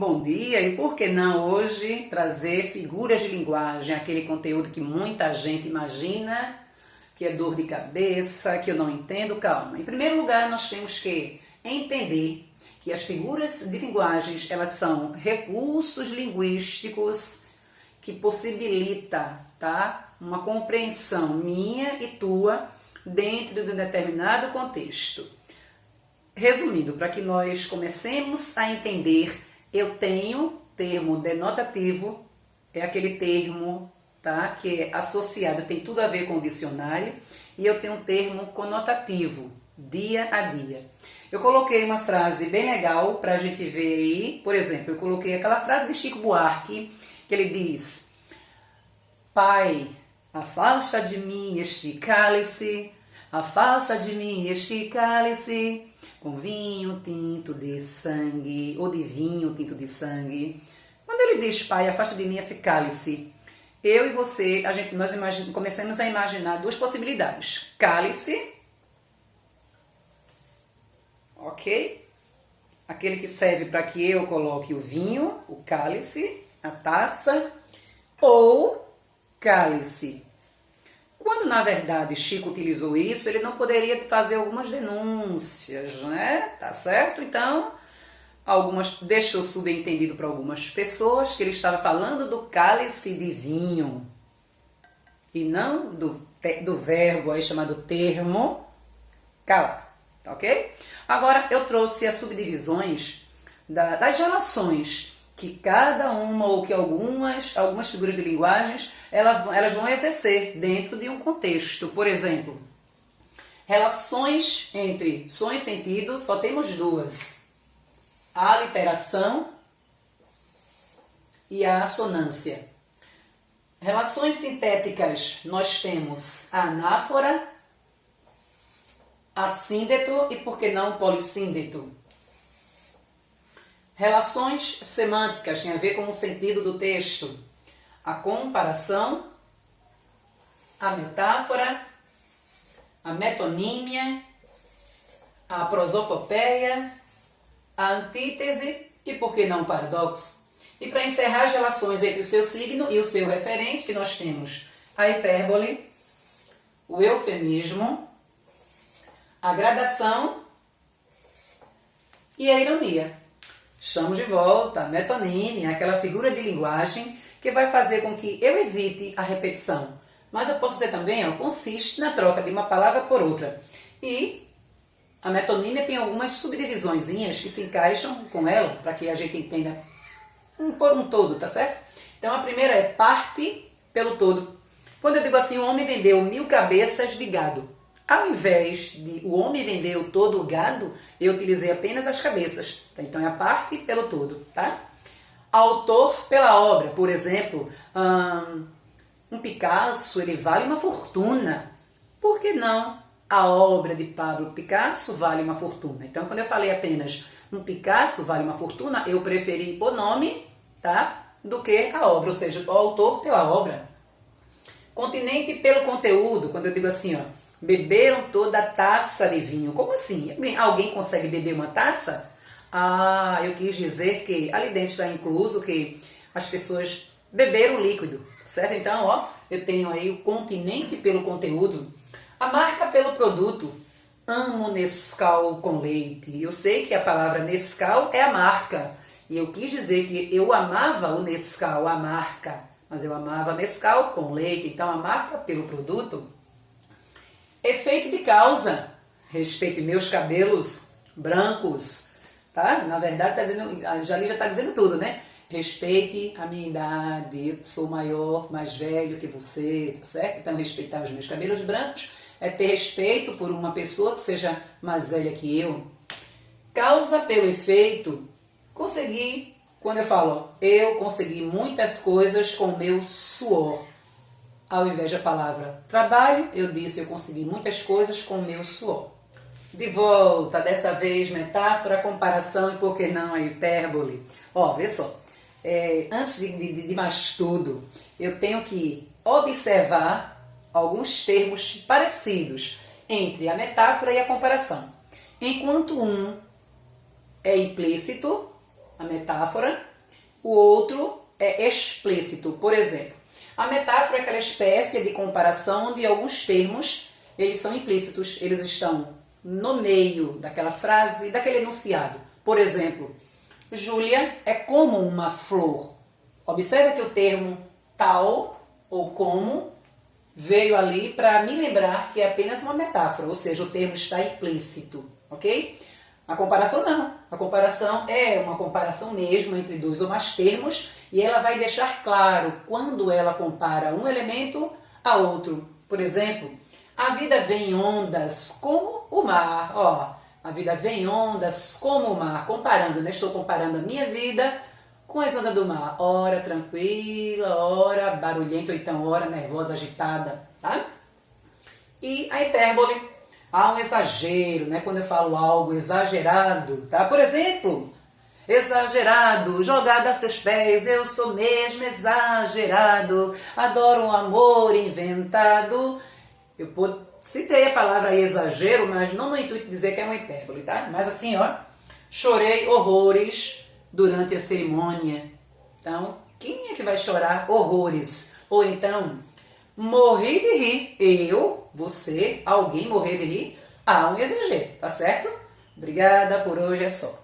Bom dia, e por que não hoje trazer figuras de linguagem, aquele conteúdo que muita gente imagina que é dor de cabeça, que eu não entendo? Calma. Em primeiro lugar, nós temos que entender que as figuras de linguagens, elas são recursos linguísticos que possibilita, tá, uma compreensão minha e tua dentro de um determinado contexto. Resumindo, para que nós comecemos a entender, eu tenho termo denotativo, é aquele termo, tá, que é associado, tem tudo a ver com o dicionário, e eu tenho um termo conotativo, dia a dia. Eu coloquei uma frase bem legal para a gente ver aí, por exemplo, eu coloquei aquela frase de Chico Buarque, que ele diz: Pai, afasta de mim este cálice, afasta de mim este cálice, com vinho tinto de sangue, ou de vinho tinto de sangue. Quando ele diz, Pai, afasta de mim esse cálice, eu e você, nós começamos a imaginar duas possibilidades. Cálice, ok? Aquele que serve para que eu coloque o vinho, o cálice, a taça, ou cálice. Quando, na verdade, Chico utilizou isso, ele não poderia fazer algumas denúncias, né? Tá certo? Então, deixou subentendido para algumas pessoas que ele estava falando do cálice de vinho e não do verbo aí chamado termo calar, tá ok? Agora, eu trouxe as subdivisões das relações que cada uma ou que algumas figuras de linguagens elas vão exercer dentro de um contexto. Por exemplo, relações entre som e sentido, só temos duas: a aliteração e a assonância. Relações sintéticas, nós temos a anáfora, assíndeto e, por que não, polissíndeto. Relações semânticas têm a ver com o sentido do texto. A comparação, a metáfora, a metonímia, a prosopopeia, a antítese e, por que não, o paradoxo. E para encerrar as relações entre o seu signo e o seu referente, que nós temos a hipérbole, o eufemismo, a gradação e a ironia. Estamos de volta, a metonímia, aquela figura de linguagem que vai fazer com que eu evite a repetição. Mas eu posso dizer também, consiste na troca de uma palavra por outra. E a metonímia tem algumas subdivisõezinhas que se encaixam com ela, para que a gente entenda por um todo, tá certo? Então a primeira é parte pelo todo. Quando eu digo assim, o homem vendeu 1000 cabeças de gado. Ao invés de o homem vendeu todo o gado, eu utilizei apenas as cabeças. Então é a parte pelo todo, tá? Autor pela obra, por exemplo, um Picasso, ele vale uma fortuna. Por que não a obra de Pablo Picasso vale uma fortuna? Então, quando eu falei apenas um Picasso vale uma fortuna, eu preferi o nome, tá, do que a obra, ou seja, o autor pela obra. Continente pelo conteúdo, quando eu digo assim, beberam toda a taça de vinho. Como assim? Alguém consegue beber uma taça? Eu quis dizer que ali dentro está incluso que as pessoas beberam líquido, certo? Então, eu tenho aí o continente pelo conteúdo, a marca pelo produto. Amo Nescau com leite. Eu sei que a palavra Nescau é a marca, e eu quis dizer que eu amava o Nescau, a marca, mas eu amava Nescau com leite. Então, a marca pelo produto. Efeito de causa. Respeite meus cabelos brancos. Tá? Na verdade, a Jali já está dizendo tudo, né? Respeite a minha idade, eu sou maior, mais velho que você, tá certo? Então, respeitar os meus cabelos brancos é ter respeito por uma pessoa que seja mais velha que eu. Causa pelo efeito. Consegui, quando eu falo, eu consegui muitas coisas com o meu suor. Ao invés da palavra trabalho, eu disse eu consegui muitas coisas com o meu suor. De volta, dessa vez, metáfora, comparação e, por que não, a hipérbole. Vê só, antes de mais tudo, eu tenho que observar alguns termos parecidos entre a metáfora e a comparação. Enquanto um é implícito, a metáfora, o outro é explícito. Por exemplo, a metáfora é aquela espécie de comparação onde alguns termos eles são implícitos, eles estão no meio daquela frase, daquele enunciado. Por exemplo, Júlia é como uma flor. Observa que o termo tal ou como veio ali para me lembrar que é apenas uma metáfora, ou seja, o termo está implícito, ok? A comparação não. A comparação é uma comparação mesmo entre dois ou mais termos e ela vai deixar claro quando ela compara um elemento a outro. Por exemplo, a vida vem em ondas como o mar. Ó, a vida vem em ondas como o mar. Comparando, né? Estou comparando a minha vida com as ondas do mar. Ora tranquila, ora barulhenta, ou então ora nervosa, agitada, tá? E a hipérbole. Há um exagero, né? Quando eu falo algo exagerado, tá? Por exemplo, exagerado, jogado a seus pés, eu sou mesmo exagerado, adoro um amor inventado. Eu citei a palavra exagero, mas não no intuito de dizer que é uma hipérbole, tá? Mas assim, ó, chorei horrores durante a cerimônia. Então, quem é que vai chorar horrores? Ou então, morri de rir. Eu, você, alguém morrer de rir. Há um exagero, tá certo? Obrigada, por hoje é só.